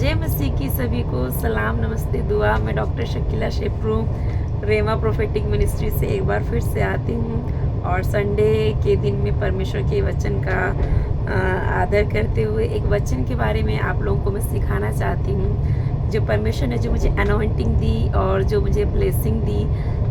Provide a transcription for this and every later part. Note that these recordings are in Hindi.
जय मसीह की सभी को सलाम नमस्ते दुआ। मैं डॉक्टर शकीला शेप्रू रेमा प्रोफेटिक मिनिस्ट्री से एक बार फिर से आती हूँ और संडे के दिन में परमेश्वर के वचन का आदर करते हुए एक वचन के बारे में आप लोगों को मैं सिखाना चाहती हूँ। जो परमेश्वर ने जो मुझे अनॉइंटिंग दी और जो मुझे ब्लेसिंग दी,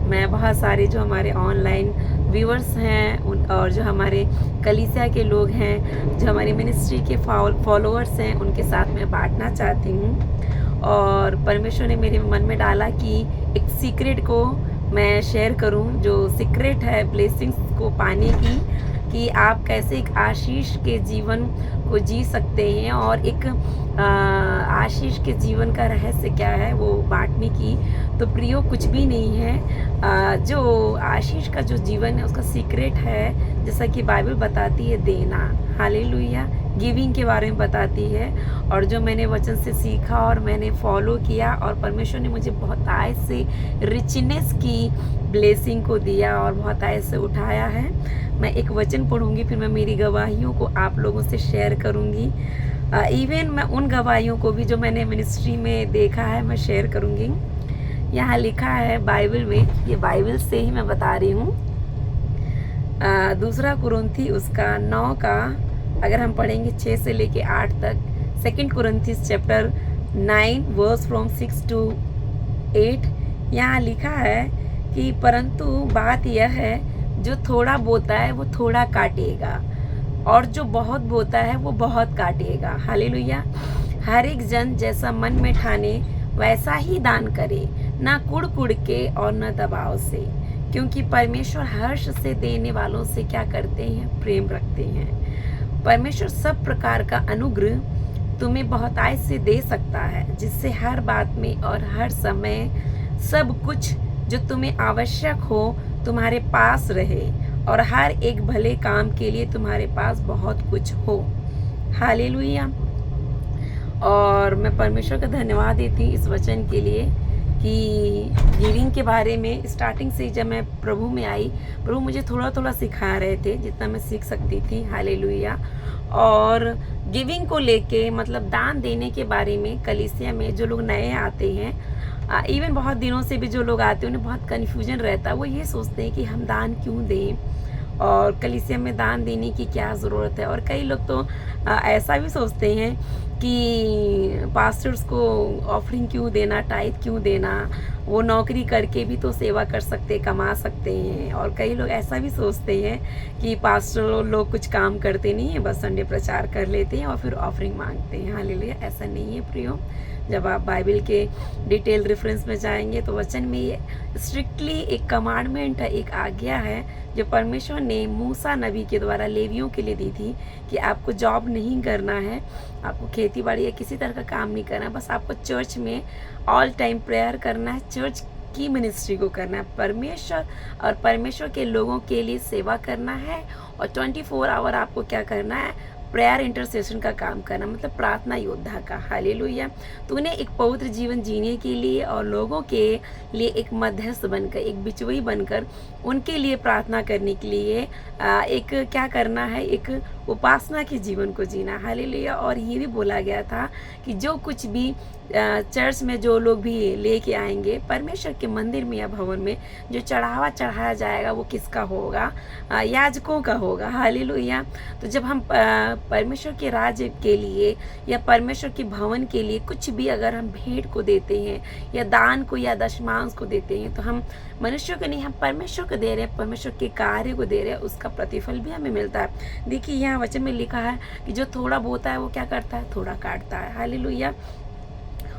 मैं बहुत सारे जो हमारे ऑनलाइन व्यूअर्स हैं और जो हमारे कलीसिया के लोग हैं, जो हमारी मिनिस्ट्री के फॉलोअर्स हैं, उनके साथ मैं बांटना चाहती हूँ। और परमेश्वर ने मेरे मन में डाला कि एक सीक्रेट को मैं शेयर करूं, जो सीक्रेट है ब्लेसिंग्स को पाने की, कि आप कैसे एक आशीष के जीवन को जी सकते हैं और एक आशीष के जीवन का रहस्य क्या है वो बांटने की। तो प्रियो, कुछ भी नहीं है। जो आशीष का जो जीवन है उसका सीक्रेट है, जैसा कि बाइबल बताती है, देना। हालेलुया। गिविंग के बारे में बताती है। और जो मैंने वचन से सीखा और मैंने फॉलो किया और परमेश्वर ने मुझे बहुत आय से रिचनेस की ब्लेसिंग को दिया और बहुत आय से उठाया है। मैं एक वचन पढ़ूंगी, फिर मैं मेरी गवाहियों को आप लोगों से शेयर करूंगी। इवन मैं उन गवाहियों को भी जो मैंने मिनिस्ट्री में देखा है मैं शेयर करूंगी। यहाँ लिखा है बाइबल में, ये बाइबल से ही मैं बता रही हूँ। दूसरा कुरिन्थी उसका 9 का अगर हम पढ़ेंगे 6 से लेके 8 तक, second Corinthians chapter 9 verse from 6 to 8, यहाँ लिखा है कि परंतु बात यह है, जो थोड़ा बोता है वो थोड़ा काटेगा और जो बहुत बोता है वो बहुत काटेगा। हालेलुया। हर एक जन जैसा मन में ठाने वैसा ही दान करे, ना कुड़ कुड़ के और न दबाव से, क्योंकि परमेश्वर हर्ष से देने वालों से क्या करते हैं? प्रेम रखते हैं। परमेश्वर सब प्रकार का अनुग्रह तुम्हें बहुत आय से दे सकता है, जिससे हर बात में और हर समय सब कुछ जो तुम्हें आवश्यक हो तुम्हारे पास रहे और हर एक भले काम के लिए तुम्हारे पास बहुत कुछ हो। हालेलुया। और मैं परमेश्वर का धन्यवाद देती हूँ इस वचन के लिए कि गिविंग के बारे में स्टार्टिंग से जब मैं प्रभु में आई, प्रभु मुझे थोड़ा थोड़ा सिखा रहे थे जितना मैं सीख सकती थी। हालेलुया। और गिविंग को लेके, मतलब दान देने के बारे में, कलीसिया में जो लोग नए आते हैं, इवन बहुत दिनों से भी जो लोग आते हैं, उन्हें बहुत कन्फ्यूजन रहता है। वो ये सोचते हैं कि हम दान क्यों दें और कलीसिया में दान देने की क्या ज़रूरत है। और कई लोग तो ऐसा भी सोचते हैं कि पास्टर्स को ऑफरिंग क्यों देना, टाइथ क्यों देना, वो नौकरी करके भी तो सेवा कर सकते, कमा सकते हैं। और कई लोग ऐसा भी सोचते हैं कि पास्टर लोग कुछ काम करते नहीं है, बस संडे प्रचार कर लेते हैं और फिर ऑफरिंग मांगते हैं। हालेलुया। ऐसा नहीं है प्रियो। जब आप बाइबल के डिटेल रेफरेंस में जाएंगे तो वचन में ये स्ट्रिक्टली एक कमांडमेंट है, एक आज्ञा है जो परमेश्वर ने मूसा नबी के द्वारा लेवियों के लिए दी थी कि आपको जॉब नहीं करना है, आपको खेती बाड़ी या किसी तरह का काम नहीं करना है, बस आपको चर्च में ऑल टाइम प्रेयर करना है, चर्च की मिनिस्ट्री को करना है, परमेश्वर और परमेश्वर के लोगों के लिए सेवा करना है और 24 आवर आपको क्या करना है? प्रेयर इंटरसेशन का काम करना, मतलब प्रार्थना योद्धा का। हालेलुया। तो उन्हें एक पवित्र जीवन जीने के लिए और लोगों के लिए एक मध्यस्थ बनकर, एक बिचवई बनकर उनके लिए प्रार्थना करने के लिए एक क्या करना है? एक उपासना के जीवन को जीना। हालेलुया। और ये भी बोला गया था कि जो कुछ भी चर्च में जो लोग भी लेके आएंगे परमेश्वर के मंदिर में या भवन में, जो चढ़ावा चढ़ाया जाएगा वो किसका होगा? याजकों का होगा। हालेलुया। तो जब हम परमेश्वर के राज्य के लिए या परमेश्वर के भवन के लिए कुछ भी अगर हम भेंट को देते हैं या दान को या दशमांश को देते हैं, तो हम मनुष्यों को नहीं, हम परमेश्वर को दे रहे हैं, परमेश्वर के कार्य को दे रहे हैं, उसका प्रतिफल भी हमें मिलता है। देखिए यहाँ वचन में लिखा है कि जो थोड़ा बोता है वो क्या करता है? थोड़ा काटता है। हालेलुया।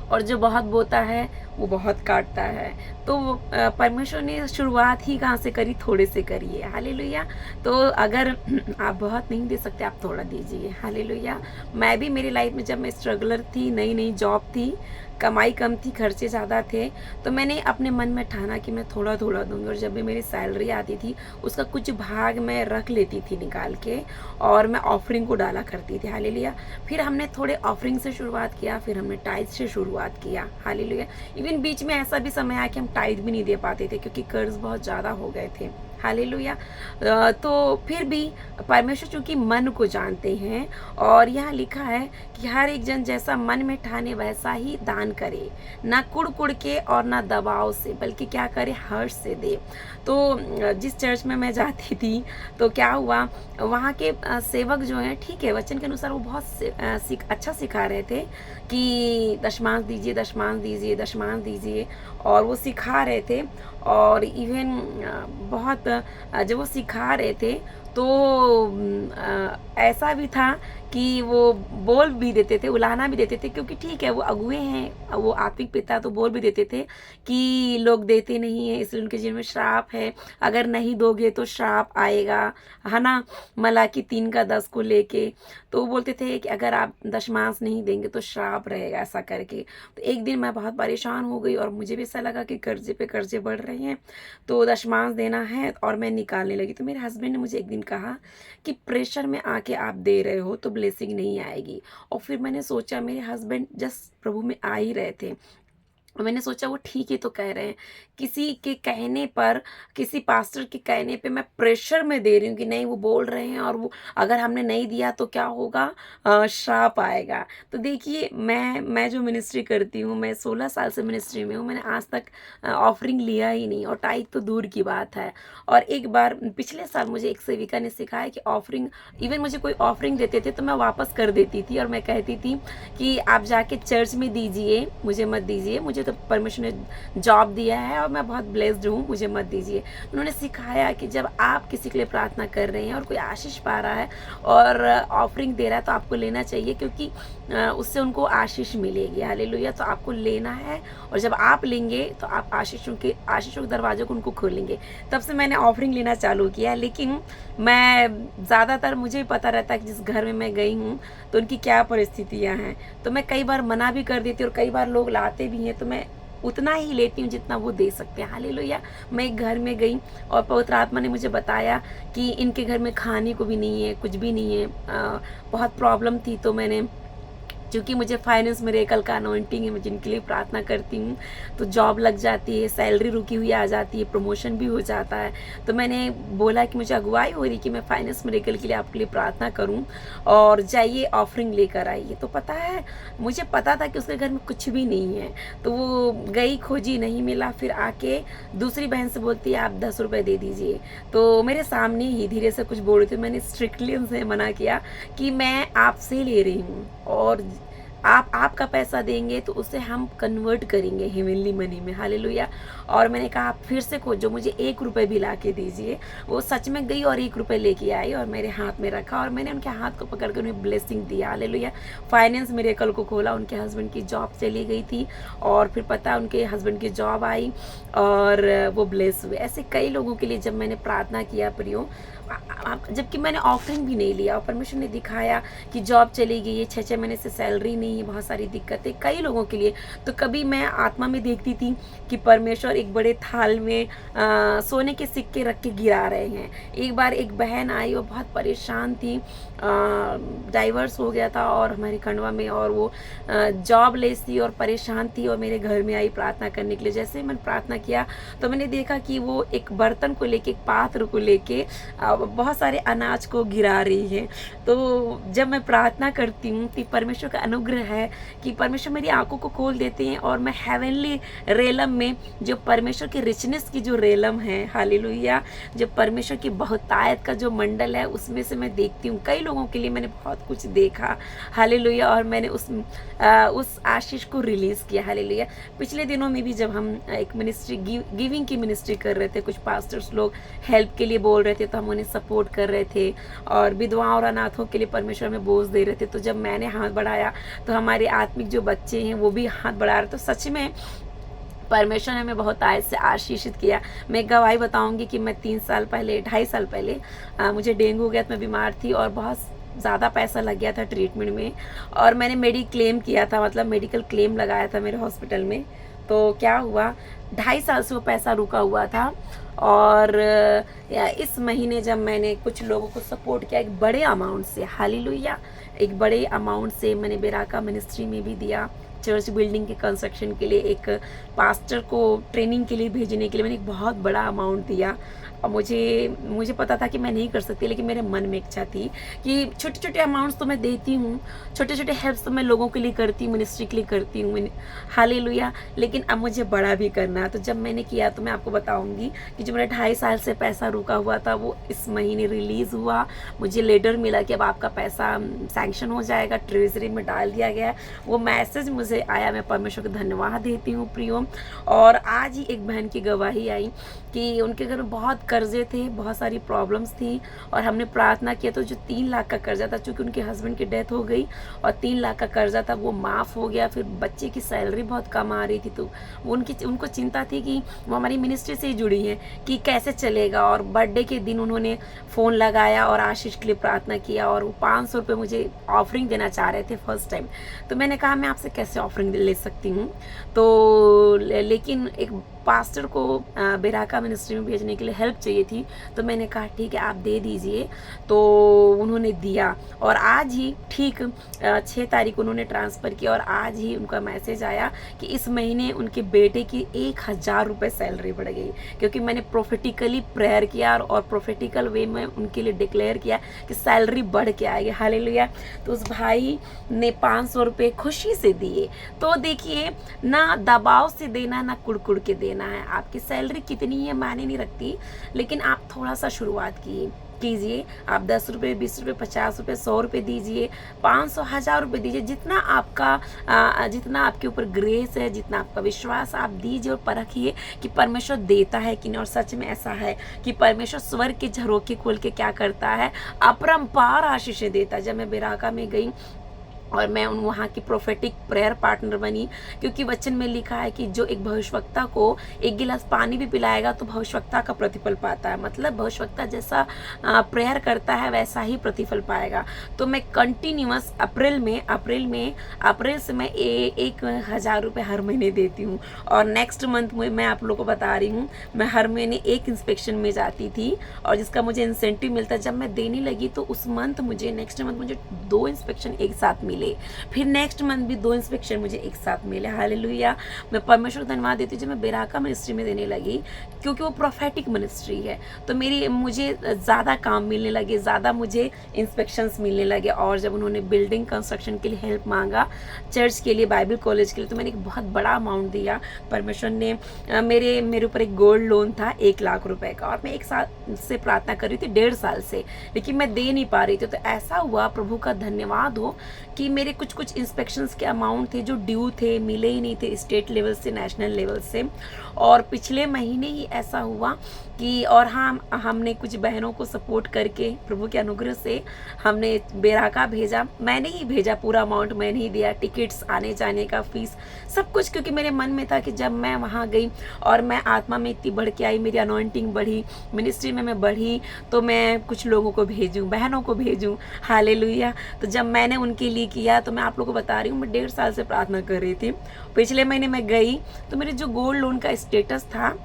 और जो बहुत बोता है वो बहुत काटता है। तो परमेश्वर ने शुरुआत ही कहाँ से करी? थोड़े से करिए। हालेलुया। तो अगर आप बहुत नहीं दे सकते, आप थोड़ा दीजिए। हालेलुया। मैं भी मेरी लाइफ में जब मैं स्ट्रगलर थी, नई नई जॉब थी, कमाई कम थी, खर्चे ज़्यादा थे, तो मैंने अपने मन में ठाना कि मैं थोड़ा थोड़ा दूंगी। और जब भी मेरी सैलरी आती थी उसका कुछ भाग मैं रख लेती थी निकाल के और मैं ऑफरिंग को डाला करती थी। हालेलुया। फिर हमने थोड़े ऑफरिंग से शुरुआत किया, फिर हमने टाइथ से शुरुआत किया। हालेलुया। इवन बीच में ऐसा भी समय आया कि हम टाइथ भी नहीं दे पाते थे क्योंकि कर्ज बहुत ज़्यादा हो गए थे। हालेलुया। तो फिर भी परमेश्वर चूँकि मन को जानते हैं, और यहाँ लिखा है कि हर एक जन जैसा मन में ठाने वैसा ही दान करे, ना कुड़-कुड़ के और ना दबाव से, बल्कि क्या करे, हर्ष से दे। तो जिस चर्च में मैं जाती थी, तो क्या हुआ, वहाँ के सेवक जो हैं, ठीक है, वचन के अनुसार वो बहुत अच्छा सिखा रहे थे कि दशमांश दीजिए, दशमांश दीजिए, दशमांश दीजिए, और वो सिखा रहे थे। और इवन बहुत जब वो सिखा रहे थे तो ऐसा भी था कि वो बोल भी देते थे, उलाहना भी देते थे, क्योंकि ठीक है वो अगुए हैं, वो आत्मिक पिता, तो बोल भी देते थे कि लोग देते नहीं हैं इसलिए उनके जीवन में श्राप है, अगर नहीं दोगे तो श्राप आएगा, है ना, मलाकी 3:10 को लेके। तो वो बोलते थे कि अगर आप दशमांश नहीं देंगे तो श्राप रहेगा, ऐसा करके। तो एक दिन मैं बहुत परेशान हो गई और मुझे भी ऐसा लगा कि कर्जे पे कर्जे बढ़ रहे हैं, तो दशमांश देना है, और मैं निकालने लगी। तो मेरे हस्बैंड ने मुझे एक दिन कहा कि प्रेशर में आके आप दे रहे हो तो ब्लेसिंग नहीं आएगी। और फिर मैंने सोचा, मेरे हस्बैंड जस्ट प्रभु में आ ही रहे थे, और मैंने सोचा वो ठीक ही तो कह रहे हैं, किसी के कहने पर, किसी पास्टर के कहने पे मैं प्रेशर में दे रही हूँ कि नहीं, वो बोल रहे हैं, और वो अगर हमने नहीं दिया तो क्या होगा, श्राप आएगा। तो देखिए, मैं जो मिनिस्ट्री करती हूँ, मैं 16 साल से मिनिस्ट्री में हूँ, मैंने आज तक ऑफरिंग लिया ही नहीं, और टाइप तो दूर की बात है। और एक बार पिछले साल मुझे एक सेविका ने सिखाया कि ऑफरिंग, इवन मुझे कोई ऑफरिंग देते थे तो मैं वापस कर देती थी, और मैं कहती थी कि आप जाके चर्च में दीजिए, मुझे मत दीजिए, मुझे तो परमेश्वर ने जॉब दिया है और मैं बहुत ब्लेस्ड हूँ, मुझे मत दीजिए। उन्होंने सिखाया कि जब आप किसी के लिए प्रार्थना कर रहे हैं और कोई आशीष पा रहा है और ऑफरिंग दे रहा है, तो आपको लेना चाहिए, क्योंकि उससे उनको आशीष मिलेगी। हालेलुया। तो आपको लेना है, और जब आप लेंगे तो आप आशीषों के दरवाजों को उनको खोलेंगे। तब से मैंने ऑफरिंग लेना चालू किया। लेकिन मैं ज़्यादातर, मुझे पता रहता है कि जिस घर में मैं गई हूँ तो उनकी क्या परिस्थितियाँ हैं, तो मैं कई बार मना भी कर देती हूँ, और कई बार लोग लाते भी हैं तो मैं उतना ही लेती हूँ जितना वो दे सकते हैं। हालेलुया। मैं एक घर में गई और पवित्र आत्मा ने मुझे बताया कि इनके घर में खाने को भी नहीं है, कुछ भी नहीं है, बहुत प्रॉब्लम थी। तो मैंने, क्योंकि मुझे फाइनेंस मिरेकल का अनॉइंटिंग है, मैं जिनके लिए प्रार्थना करती हूँ, तो जॉब लग जाती है, सैलरी रुकी हुई आ जाती है, प्रमोशन भी हो जाता है। तो मैंने बोला कि मुझे अगुवाई हो रही कि मैं फाइनेंस मिरेकल के लिए आपके लिए प्रार्थना करूँ, और जाइए ऑफरिंग लेकर आइए। तो पता है, मुझे पता था कि उसके घर में कुछ भी नहीं है, तो वो गई, खोजी, नहीं मिला, फिर आके दूसरी बहन से बोलती है आप 10 रुपये दे दीजिए। तो मेरे सामने ही धीरे से कुछ बोल रही थी, मैंने स्ट्रिक्टली उनसे मना किया कि मैं आपसे ले रही हूँ, और आप आपका पैसा देंगे तो उसे हम कन्वर्ट करेंगे हेवनली मनी में। हालेलुया। और मैंने कहा आप फिर से खोजो, मुझे 1 रुपये भी ला के दीजिए। वो सच में गई और 1 रुपये लेके आई और मेरे हाथ में रखा, और मैंने उनके हाथ को पकड़ कर उन्हें ब्लेसिंग दिया। हालेलुया। फाइनेंस मिरेकल को खोला, उनके हस्बैंड की जॉब चली गई थी, और फिर पता उनके हस्बैंड की जॉब आई और वो ब्लेस हुए। ऐसे कई लोगों के लिए जब मैंने प्रार्थना किया प्रियो, जबकि मैंने ऑफरिंग भी नहीं लिया, और परमेश्वर ने दिखाया कि जॉब चली गई है, 6 महीने से सैलरी नहीं है, बहुत सारी दिक्कतें कई लोगों के लिए। तो कभी मैं आत्मा में देखती थी कि परमेश्वर एक बड़े थाल में सोने के सिक्के रख के गिरा रहे हैं। एक बार एक बहन आई, वो बहुत परेशान थी, डाइवर्स हो गया था और हमारे खंडवा में, और वो जॉब लेस थी और परेशान थी, और मेरे घर में आई प्रार्थना करने के लिए। जैसे ही मैंने प्रार्थना किया तो मैंने देखा कि वो एक बर्तन को लेके, एक पात्र को लेके बहुत सारे अनाज को गिरा रही है। तो जब मैं प्रार्थना करती हूँ तो परमेश्वर का अनुग्रह है कि परमेश्वर मेरी आंखों को खोल देते हैं, और मैं हेवनली रेलम में, जो परमेश्वर की रिचनेस की जो रेलम है, हालेलुया, जो परमेश्वर की बहुतायत का जो मंडल है, उसमें से मैं देखती हूँ। कई लोगों के लिए मैंने बहुत कुछ देखा, हालेलुया, और मैंने उस आशीष को रिलीज़ किया। हालेलुया। पिछले दिनों में भी जब हम एक मिनिस्ट्री, गिविंग की मिनिस्ट्री कर रहे थे, कुछ पास्टर्स लोग हेल्प के लिए बोल रहे थे, तो हम उन्हें सपोर्ट कर रहे थे, और विधवाओं और अनाथों के लिए परमेश्वर में बोझ दे रहे थे। तो जब मैंने हाथ बढ़ाया तो हमारे आत्मिक जो बच्चे हैं वो भी हाथ बढ़ा रहे। तो सच में परमेश्वर ने हमें बहुत आयत से आशीषित किया। मैं एक गवाही बताऊंगी कि मैं 2.5 साल पहले मुझे डेंगू हो गया, मैं बीमार थी और बहुत ज़्यादा पैसा लग गया था ट्रीटमेंट में, और मैंने क्लेम किया था, मतलब मेडिकल क्लेम लगाया था मेरे हॉस्पिटल में। तो क्या हुआ, 2.5 साल से वो पैसा रुका हुआ था, और इस महीने जब मैंने कुछ लोगों को सपोर्ट किया एक बड़े अमाउंट से, हालेलुया, एक बड़े अमाउंट से मैंने बेराका मिनिस्ट्री में भी दिया, चर्च बिल्डिंग के कंस्ट्रक्शन के लिए, एक पास्टर को ट्रेनिंग के लिए भेजने के लिए मैंने एक बहुत बड़ा अमाउंट दिया। और मुझे पता था कि मैं नहीं कर सकती, लेकिन मेरे मन में इच्छा थी कि छोटे छोटे अमाउंट्स तो मैं देती हूँ, छोटे छोटे हेल्प्स तो मैं लोगों के लिए करती हूँ, मिनिस्ट्री के लिए करती हूँ, हालेलुया। लेकिन अब मुझे बड़ा भी करना है। तो जब मैंने किया तो मैं आपको बताऊँगी कि जो मेरा 2.5 साल से पैसा रुका हुआ था वो इस महीने रिलीज़ हुआ। मुझे लेटर मिला कि अब आपका पैसा सैंक्शन हो जाएगा, ट्रेजरी में डाल दिया गया है। वो मैसेज मुझे आया, मैं परमेश्वर को धन्यवाद देती हूँ प्रियो। और आज ही एक बहन की गवाही आई कि उनके घर में बहुत कर्जे थे, बहुत सारी प्रॉब्लम्स थी, और हमने प्रार्थना किया तो जो 3 लाख का कर्जा था, चूँकि उनके हस्बैंड की डेथ हो गई और 3 लाख का कर्जा था वो माफ़ हो गया। फिर बच्चे की सैलरी बहुत कम आ रही थी, तो उनको चिंता थी कि वो हमारी मिनिस्ट्री से ही जुड़ी हैं कि कैसे चलेगा। और बर्थडे के दिन उन्होंने फ़ोन लगाया और आशीष के लिए प्रार्थना किया, और वो 500 रुपये मुझे ऑफरिंग देना चाह रहे थे फर्स्ट टाइम। तो मैंने कहा मैं आपसे कैसे ऑफरिंग ले सकती हूँ, तो लेकिन एक पास्टर को बेराका मिनिस्ट्री में भेजने के लिए हेल्प चाहिए थी, तो मैंने कहा ठीक है आप दे दीजिए। तो उन्होंने दिया, और आज ही ठीक 6 तारीख उन्होंने ट्रांसफ़र किया, और आज ही उनका मैसेज आया कि इस महीने उनके बेटे की 1000 रुपये सैलरी बढ़ गई, क्योंकि मैंने प्रोफेटिकली प्रेयर किया और प्रोफेटिकल वे में उनके लिए डिक्लेयर किया कि सैलरी बढ़ के आएगी, हालेलुया। तो उस भाई ने 500 रुपये खुशी से दिए। तो देखिए, ना दबाव से देना, ना कुड़ के देना है। आपकी सैलरी कितनी है मायने नहीं रखती, लेकिन आप थोड़ा सा शुरुआत कीजिए। आप 10 रुपये, 20 रुपये, 50 रुपये, 100 रुपये दीजिए, 500, 1000 रुपये दीजिए। जितना आपके ऊपर ग्रेस है, जितना आपका विश्वास, आप दीजिए और परखिए कि परमेश्वर देता है कि नहीं। और सच में ऐसा है कि परमेश्वर स्वर्ग के झरोखे खोल के क्या करता है, अपरंपार आशीषें देता है। जब मैं बेराका में गई और मैं वहाँ की प्रोफेटिक प्रेयर पार्टनर बनी, क्योंकि वचन में लिखा है कि जो एक भविष्यवक्ता को 1 गिलास पानी भी पिलाएगा तो भविष्यवक्ता का प्रतिफल पाता है। मतलब भविष्यवक्ता जैसा प्रेयर करता है वैसा ही प्रतिफल पाएगा। तो मैं कंटिन्यूअस अप्रैल से मैं 1000 रुपये हर महीने देती हूँ। और नेक्स्ट मंथ में मैं आप लोगों को बता रही हूँ, मैं हर महीने 1 इंस्पेक्शन में जाती थी, और जिसका मुझे इंसेंटिव मिलता है। जब मैं देने लगी तो उस नेक्स्ट मंथ मुझे 2 इंस्पेक्शन एक साथ मिले, फिर नेक्स्ट मंथ भी 2 इंस्पेक्शन मुझे एक साथ मिले, हालेलुया। मैं परमेश्वर को धन्यवाद देती हूँ जब मैं बेराका मिनिस्ट्री में देने लगी, क्योंकि वो प्रोफेटिक मिनिस्ट्री है। तो मुझे ज़्यादा काम मिलने लगे, ज़्यादा मुझे इंस्पेक्शंस मिलने लगे। और जब उन्होंने बिल्डिंग कंस्ट्रक्शन के लिए हेल्प मांगा, चर्च के लिए, बाइबल कॉलेज के लिए, तो मैंने एक बहुत बड़ा अमाउंट दिया। परमेश्वर ने मेरे ऊपर एक गोल्ड लोन था 1 लाख रुपए का, और मैं 1 साल से प्रार्थना कर रही थी, 1.5 साल से, लेकिन मैं दे नहीं पा रही थी। तो ऐसा हुआ, प्रभु का धन्यवाद हो कि मेरे कुछ इंस्पेक्शंस के अमाउंट थे जो ड्यू थे, मिले ही नहीं थे स्टेट लेवल से, नेशनल लेवल से। और पिछले महीने ही ऐसा हुआ कि, और हमने कुछ बहनों को सपोर्ट करके प्रभु के अनुग्रह से हमने बेराका भेजा। मैंने ही भेजा, पूरा अमाउंट मैंने ही दिया, टिकट्स, आने जाने का फीस, सब कुछ, क्योंकि मेरे मन में था कि जब मैं वहाँ गई और मैं आत्मा में इतनी बढ़ के आई, मेरी अनॉइंटिंग बढ़ी, मिनिस्ट्री में मैं बढ़ी, तो मैं कुछ लोगों को भेजूँ, बहनों को भेजूँ, हालेलुया। तो जब मैंने उनके लिए किया, तो मैं आप लोगों को बता रही हूँ, मैं 1.5 साल से प्रार्थना कर रही थी। पिछले महीने मैं गई तो मेरे जो गोल्ड लोन का स्टेटस था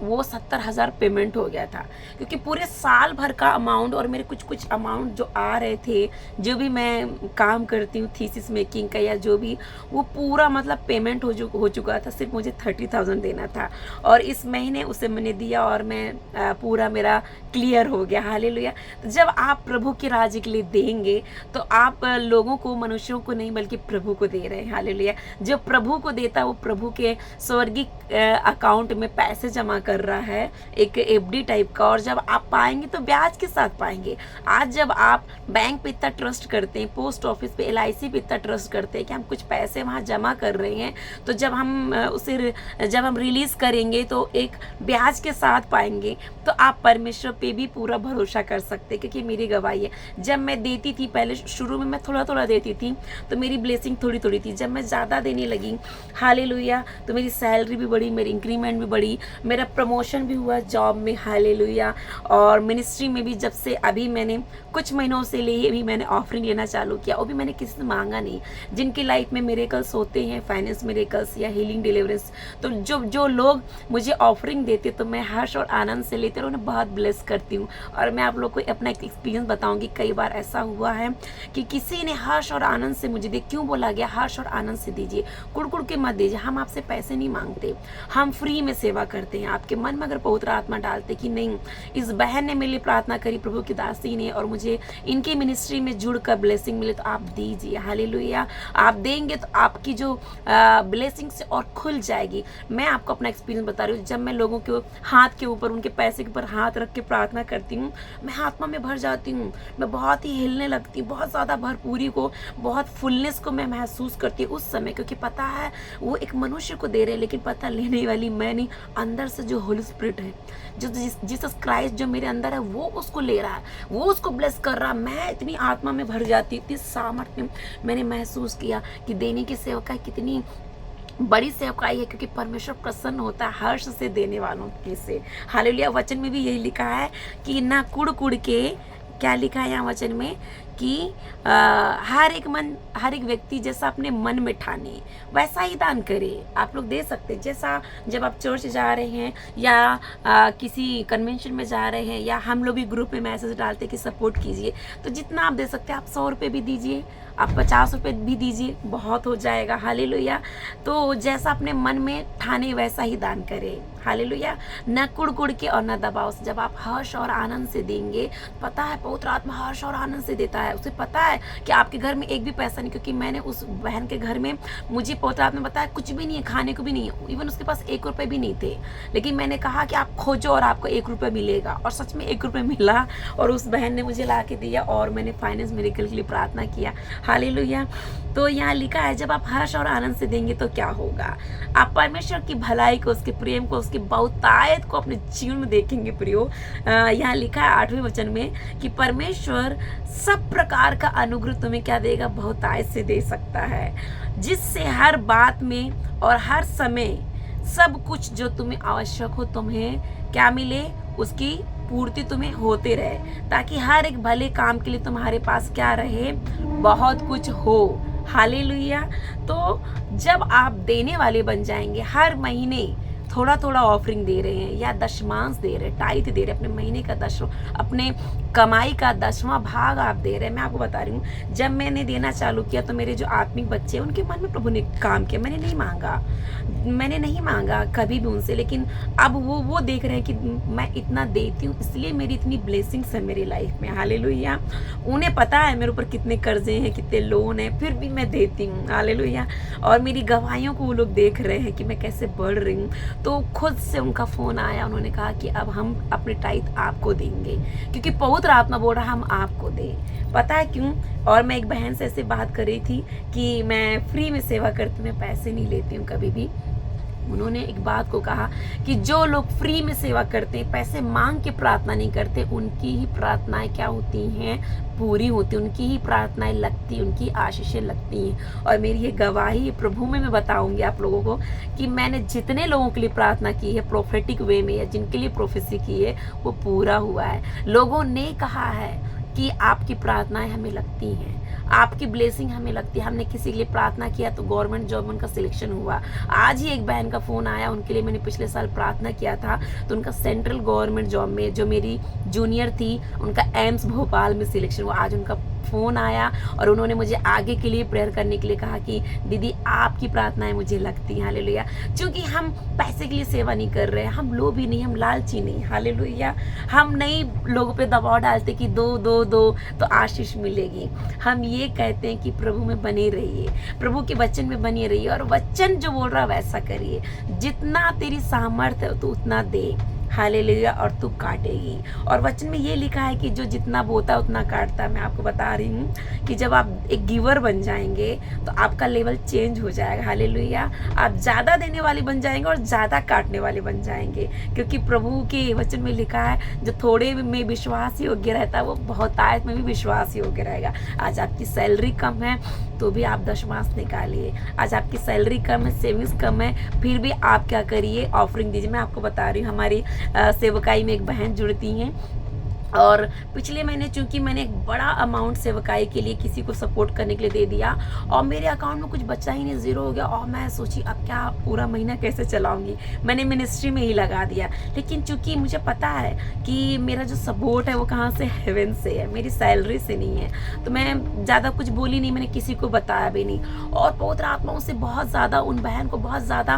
वो 70,000 पेमेंट हो गया था, क्योंकि पूरे साल भर का अमाउंट और मेरे कुछ अमाउंट जो आ रहे थे, जो भी मैं काम करती हूँ थीसिस मेकिंग का या जो भी, वो पूरा मतलब पेमेंट हो चुका था। सिर्फ मुझे 30,000 देना था, और इस महीने उसे मैंने दिया और मैं पूरा मेरा क्लियर हो गया, हालेलुया। तो जब आप प्रभु के राज्य के लिए देंगे तो आप लोगों को, मनुष्यों को नहीं बल्कि प्रभु को दे रहे हैं, हालेलुया। जो प्रभु को देता है वो प्रभु के स्वर्गीय अकाउंट में पैसे जमा कर रहा है, एक एफडी टाइप का। और जब आप पाएंगे तो ब्याज के साथ पाएंगे। आज जब आप बैंक पे इतना ट्रस्ट करते हैं, पोस्ट ऑफिस पे, LIC पे इतना ट्रस्ट करते हैं कि हम कुछ पैसे वहाँ जमा कर रहे हैं, तो जब हम रिलीज करेंगे तो एक ब्याज के साथ पाएंगे। तो आप परमेश्वर पे भी पूरा भरोसा कर सकते हैं, क्योंकि मेरी गवाही है। जब मैं देती थी, पहले शुरू में मैं थोड़ा थोड़ा देती थी तो मेरी ब्लेसिंग थोड़ी थोड़ी थी। जब मैं ज़्यादा देने लगी, हालेलुया, तो मेरी सैलरी भी बढ़ी, मेरी इंक्रीमेंट भी बढ़ी, मेरा प्रमोशन भी हुआ जॉब में, हालेलुया। और मिनिस्ट्री में भी जब से अभी मैंने कुछ महीनों से लिए भी मैंने ऑफरिंग लेना चालू किया, वो भी मैंने किसी से मांगा नहीं। जिनकी लाइफ में मिरेकल्स होते हैं, फाइनेंस मिरेकल्स या हीलिंग डिलीवरेंस, तो जो लोग मुझे ऑफरिंग देते तो मैं हर्ष और आनंद से लेते और उन्हें बहुत ब्लेस करती हूँ। और मैं आप लोग को अपना एक एक्सपीरियंस बताऊँगी। कई बार ऐसा हुआ है कि किसी ने हर्ष और आनंद से मुझे दे, क्यों बोला गया हर्ष और आनंद से दीजिए, कुड़ के मत दीजिए। हम आपसे पैसे नहीं मांगते, हम फ्री में सेवा करते हैं। आपके आपके मन में अगर पवित्र आत्मा डालते कि नहीं, इस बहन ने मेरे लिए प्रार्थना करी, प्रभु की दासी ने, और मुझे इनकी मिनिस्ट्री में जुड़कर ब्लेसिंग मिले, तो आप दीजिए। हालेलुया। आप देंगे तो आपकी जो ब्लेसिंग से और खुल जाएगी। मैं आपको अपना एक्सपीरियंस बता रही हूँ, जब मैं लोगों के हाथ के ऊपर, उनके पैसे के ऊपर हाथ रख के प्रार्थना करती हूँ, मैं आत्मा में भर जाती हूँ, मैं बहुत ही हिलने लगती हूँ, बहुत ज़्यादा भरपूरी को, बहुत फुलनेस को मैं महसूस करती हूँ उस समय, क्योंकि पता है वो एक मनुष्य को दे रहे हैं, लेकिन पता लेने वाली मैं नहीं, अंदर से जो होली स्पिरिट है, जो जीसस क्राइस्ट जो मेरे अंदर है, वो उसको ले रहा है, वो उसको ब्लेस कर रहा है। मैं इतनी आत्मा में भर जाती, इतनी सामर्थ्य मैंने महसूस किया कि देने की सेवकाई कितनी बड़ी सेवकाई है, क्योंकि परमेश्वर प्रसन्न होता है हर्ष से देने वालों के से। हालेलुया। वचन में भी यही लिखा है कि ना कुड़ कुड़ के, क्या लिखा है यहाँ वचन में, कि हर एक व्यक्ति जैसा अपने मन में ठाने वैसा ही दान करे। आप लोग दे सकते, जैसा जब आप चर्च जा रहे हैं या किसी कन्वेंशन में जा रहे हैं, या हम लोग भी ग्रुप में मैसेज डालते कि सपोर्ट कीजिए, तो जितना आप दे सकते हैं, आप 100 रुपये भी दीजिए, आप 50 रुपये भी दीजिए, बहुत हो जाएगा। हालेलुया। तो जैसा अपने मन में ठाने वैसा ही दान करें। हालेलुया। न कुड़ कुड़ के और न दबाव से। जब आप हर्ष और आनंद से देंगे, पता है पवित्र आत्मा हर्ष और आनंद से देता है। उसे पता है कि आपके घर में एक भी पैसा नहीं, क्योंकि मैंने उस बहन के घर में, मुझे पवित्र आत्मा बताया कुछ भी नहीं है, खाने को भी नहीं है, इवन उसके पास 1 रुपये भी नहीं थे, लेकिन मैंने कहा कि आप खोजो और आपको 1 रुपये मिलेगा, और सच में 1 रुपये मिला, और उस बहन ने मुझे ला के दिया, और मैंने फाइनेंस मिरेकल के लिए प्रार्थना किया। हालेलुया। तो यहाँ लिखा है, जब आप हर्ष और आनंद से देंगे तो क्या होगा, आप परमेश्वर की भलाई को, उसके प्रेम को, उसकी बहुतायत को अपने जीवन में देखेंगे। प्रियो, यहाँ लिखा है 8वें वचन में कि परमेश्वर सब प्रकार का अनुग्रह तुम्हें क्या देगा, बहुतायत से दे सकता है, जिससे हर बात में और हर समय सब कुछ जो तुम्हें आवश्यक हो, तुम्हें क्या मिले, उसकी पूर्ति तुम्हें होते रहे, ताकि हर एक भले काम के लिए तुम्हारे पास क्या रहे, बहुत कुछ हो। हालेलुया। तो जब आप देने वाले बन जाएंगे, हर महीने थोड़ा थोड़ा ऑफरिंग दे रहे हैं, या दशमांश दे रहे हैं, टाइथ दे रहे हैं, अपने महीने का अपने कमाई का 10वां भाग आप दे रहे हैं। मैं आपको बता रही हूँ, जब मैंने देना चालू किया तो मेरे जो आत्मिक बच्चे हैं, उनके मन में प्रभु ने काम किया। मैंने नहीं मांगा कभी भी उनसे, लेकिन अब वो देख रहे हैं कि मैं इतना देती हूँ, इसलिए मेरी इतनी ब्लेसिंग्स है मेरी लाइफ में। हालेलुया। उन्हें पता है मेरे ऊपर कितने कर्जे हैं, कितने लोन है, फिर भी मैं देती हूँ। हालेलुया। और मेरी गवाहियों को वो लोग देख रहे हैं कि मैं कैसे बढ़ रही हूँ। तो खुद से उनका फ़ोन आया, उन्होंने कहा कि अब हम अपने टाइथ आपको देंगे, क्योंकि पवित्र आत्मा बोल रहा हम आपको दें। पता है क्यों? और मैं एक बहन से ऐसे बात कर रही थी कि मैं फ्री में सेवा करती हूँ, मैं पैसे नहीं लेती हूँ कभी भी। उन्होंने एक बात को कहा कि जो लोग फ्री में सेवा करते हैं, पैसे मांग के प्रार्थना नहीं करते, उनकी ही प्रार्थनाएं क्या होती हैं, पूरी होती, उनकी ही प्रार्थनाएं लगती, उनकी आशीषें लगती हैं। और मेरी ये गवाही प्रभु में मैं बताऊंगी आप लोगों को कि मैंने जितने लोगों के लिए प्रार्थना की है प्रोफेटिक वे में, या जिनके लिए प्रोफेसी की है, वो पूरा हुआ है। लोगों ने कहा है कि आपकी प्रार्थनाएं हमें लगती हैं, आपकी ब्लेसिंग हमें लगती है। हमने किसी के लिए प्रार्थना किया तो गवर्नमेंट जॉब में उनका सिलेक्शन हुआ। आज ही एक बहन का फ़ोन आया, उनके लिए मैंने पिछले साल प्रार्थना किया था, तो उनका सेंट्रल गवर्नमेंट जॉब में, जो मेरी जूनियर थी, उनका एम्स भोपाल में सिलेक्शन हुआ। आज उनका फ़ोन आया और उन्होंने मुझे आगे के लिए प्रेयर करने के लिए कहा कि दीदी आपकी प्रार्थनाएं मुझे लगती हैं। हालेलुया। क्योंकि हम पैसे के लिए सेवा नहीं कर रहे हैं, हम लोभी नहीं, हम लालची नहीं। हालेलुया। हम नहीं लोगों पे दबाव डालते कि दो दो दो तो आशीष मिलेगी। हम ये कहते हैं कि प्रभु में बने रहिए, प्रभु के वचन में बने रहिए, और वचन जो बोल रहा है वैसा करिए। जितना तेरी सामर्थ्य है तो उतना दे। हालेलुया। और तू काटेगी। और वचन में ये लिखा है कि जो जितना बोता है उतना काटता है। मैं आपको बता रही हूँ कि जब आप एक गिवर बन जाएंगे तो आपका लेवल चेंज हो जाएगा। हालेलुया। आप ज़्यादा देने वाले बन जाएंगे और ज़्यादा काटने वाले बन जाएंगे, क्योंकि प्रभु के वचन में लिखा है जो थोड़े में विश्वास योग्य रहता है वो बहुतायत में भी विश्वास योग्य रहेगा। आज आपकी सैलरी कम है तो भी आप दशमांश निकालिए। आज आपकी सैलरी कम है, सेविंग्स कम है, फिर भी आप क्या करिए, ऑफरिंग दीजिए। मैं आपको बता रही हूँ, हमारी सेवकाई में एक बहन जुड़ती हैं, और पिछले महीने चूंकि मैंने एक बड़ा अमाउंट सेवकाई के लिए किसी को सपोर्ट करने के लिए दे दिया और मेरे अकाउंट में कुछ बचा ही नहीं, ज़ीरो हो गया और मैं सोची अब क्या पूरा महीना कैसे चलाऊंगी, मैंने मिनिस्ट्री में ही लगा दिया। लेकिन चूंकि मुझे पता है कि मेरा जो सपोर्ट है वो कहाँ से, हेवन से है, मेरी सैलरी से नहीं है, तो मैं ज़्यादा कुछ बोली नहीं, मैंने किसी को बताया भी नहीं। और पवित्र आत्माओं से बहुत ज़्यादा उन बहन को बहुत ज़्यादा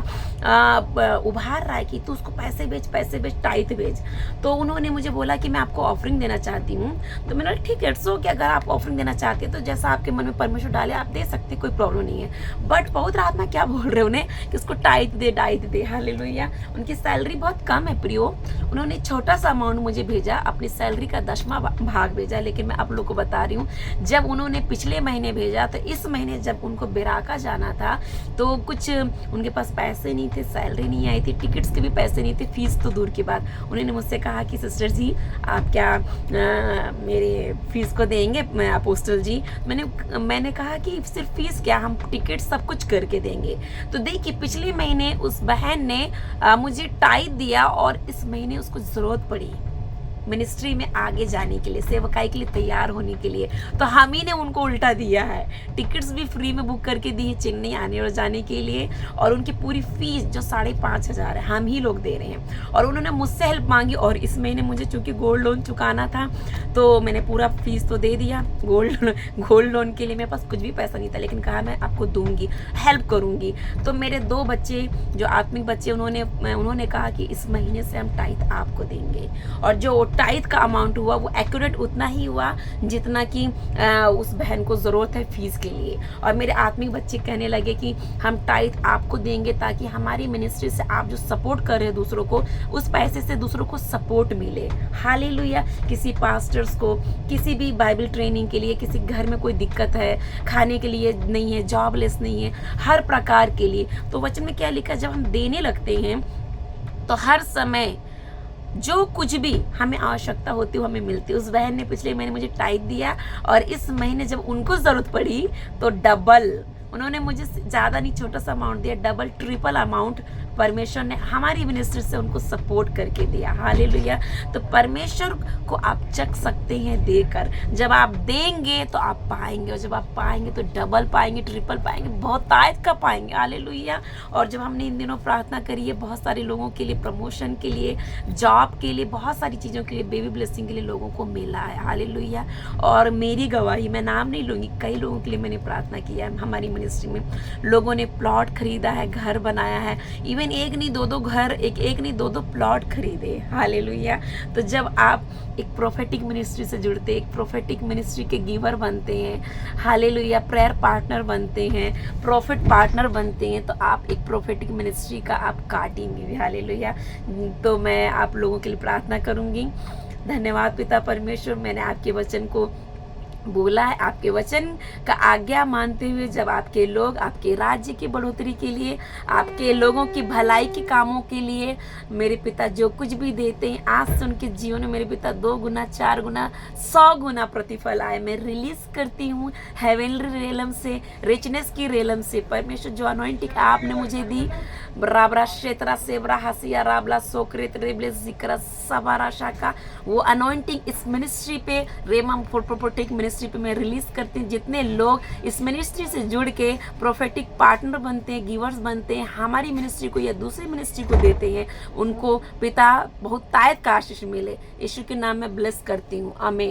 उभार रहा है कि तू उसको पैसे बेच, टाइट बेच। तो उन्होंने मुझे बोला कि मैं आपको ऑफरिंग देना चाहती हूँ। तो मैंने ठीक है, इट्स ओके, अगर आप ऑफरिंग देना चाहते हैं तो जैसा आपके मन में परमेश्वर डाले आप दे सकते, कोई प्रॉब्लम नहीं है। बट पवित्र आत्मा क्या बोल रहे हैं उन्हें कि उसको टाइट दे। हालेलुया। उनकी सैलरी बहुत कम है प्रियो, उन्होंने छोटा सा अमाउंट मुझे भेजा, अपनी सैलरी का 10वां भाग भेजा। लेकिन मैं आप लोग को बता रही हूँ, जब उन्होंने पिछले महीने भेजा तो इस महीने जब उनको बेराका जाना था तो कुछ उनके पास पैसे नहीं थे, सैलरी नहीं आई थी, टिकट्स के भी पैसे नहीं थे, फीस तो दूर की बात। उन्होंने मुझसे कहा कि सिस्टर जी आप क्या मेरे फीस को देंगे अपोस्टल जी। मैंने कहा कि सिर्फ फीस क्या, हम टिकट सब कुछ करके देंगे। तो देखिए पिछले महीने उस बहन ने मुझे टाइट दिया और इस महीने उसको ज़रूरत पड़ी मिनिस्ट्री में आगे जाने के लिए, सेवकाई के लिए तैयार होने के लिए, तो हम ही ने उनको उल्टा दिया है। टिकट्स भी फ्री में बुक करके दी है चेन्नई आने और जाने के लिए, और उनकी पूरी फीस जो 5,500 है हम ही लोग दे रहे हैं। और उन्होंने मुझसे हेल्प मांगी और इस महीने मुझे चूंकि गोल्ड लोन चुकाना था तो मैंने पूरा फीस तो दे दिया। गोल्ड लोन के लिए मेरे पास कुछ भी पैसा नहीं था, लेकिन कहा मैं आपको दूंगी, हेल्प करूंगी। तो मेरे 2 बच्चे जो आत्मिक बच्चे उन्होंने कहा कि इस महीने से हम टाइट आपको देंगे, और जो टाइट का अमाउंट हुआ वो एक्यूरेट उतना ही हुआ जितना कि उस बहन को ज़रूरत है फीस के लिए। और मेरे आत्मिक बच्चे कहने लगे कि हम टाइट आपको देंगे ताकि हमारी मिनिस्ट्री से आप जो सपोर्ट कर रहे हैं दूसरों को, उस पैसे से दूसरों को सपोर्ट मिले। हालेलुया। किसी पास्टर्स को किसी भी बाइबल ट्रेनिंग के लिए, किसी घर में कोई दिक्कत है, खाने के लिए नहीं है, जॉबलेस नहीं है, हर प्रकार के लिए। तो वचन में क्या लिखा, जब हम देने लगते हैं तो हर समय जो कुछ भी हमें आवश्यकता होती है वो हमें मिलती है। उस बहन ने पिछले महीने मुझे टाइट दिया और इस महीने जब उनको ज़रूरत पड़ी तो डबल, उन्होंने मुझे ज़्यादा नहीं छोटा सा अमाउंट दिया, डबल ट्रिपल अमाउंट परमेश्वर ने हमारी मिनिस्ट्री से उनको सपोर्ट करके दिया। हालेलुया। तो परमेश्वर को आप चख सकते हैं देकर, जब आप देंगे तो आप पाएंगे, और जब आप पाएंगे तो डबल पाएंगे, ट्रिपल पाएंगे, बहुत तायत का पाएंगे। हालेलुया। और जब हमने इन दिनों प्रार्थना करी है बहुत सारे लोगों के लिए, प्रमोशन के लिए, जॉब के लिए, बहुत सारी चीज़ों के लिए, बेबी ब्लेसिंग के लिए लोगों को मिला है। हालेलुया। और मेरी गवाही, मैं नाम नहीं लूँगी, कई लोगों के लिए मैंने प्रार्थना किया है। हमारी मिनिस्ट्री में लोगों ने प्लॉट खरीदा है, घर बनाया है, इवन एक नहीं 2-2 घर, एक नहीं 2-2 प्लॉट खरीदे। हालेलुया। तो जब आप एक प्रोफेटिक मिनिस्ट्री से जुड़ते, एक प्रोफेटिक मिनिस्ट्री के गिवर बनते हैं, हालेलुया, प्रेयर पार्टनर बनते हैं, प्रॉफिट पार्टनर बनते हैं, तो आप एक प्रोफेटिक मिनिस्ट्री का आप काटेंगे भी। हालेलुया। तो मैं आप लोगों के लिए प्रार्थना करूंगी। धन्यवाद पिता परमेश्वर, मैंने आपके वचन को बोला है, आपके वचन का आज्ञा मानते हुए जब आपके लोग आपके राज्य की बढ़ोतरी के लिए, आपके लोगों की भलाई के कामों के लिए मेरे पिता जो कुछ भी देते हैं, आज से उनके जीवन में मेरे पिता 2 गुना 4 गुना 100 गुना प्रतिफल आए। मैं रिलीज करती हूँ हेवनली रेलम से, रिचनेस की रेलम से। परमेश्वर जो अनॉइंटिंग आपने मुझे दी, राबरा क्षेत्रा सेवरा हसिया राबला सोक्रेत रेबले जिक्र सबारा शाखा, वो अनॉइंटिंग इस मिनिस्ट्री पे, रेमम प्रोफेटिक मिनिस्ट्री पे मैं रिलीज करती हूँ। जितने लोग इस मिनिस्ट्री से जुड़ के प्रोफेटिक पार्टनर बनते हैं, गिवर्स बनते हैं, हमारी मिनिस्ट्री को या दूसरी मिनिस्ट्री को देते हैं, उनको पिता बहुत तायत का आशीष मिले। यीशु के नाम में ब्लेस करती हूँ। आमीन।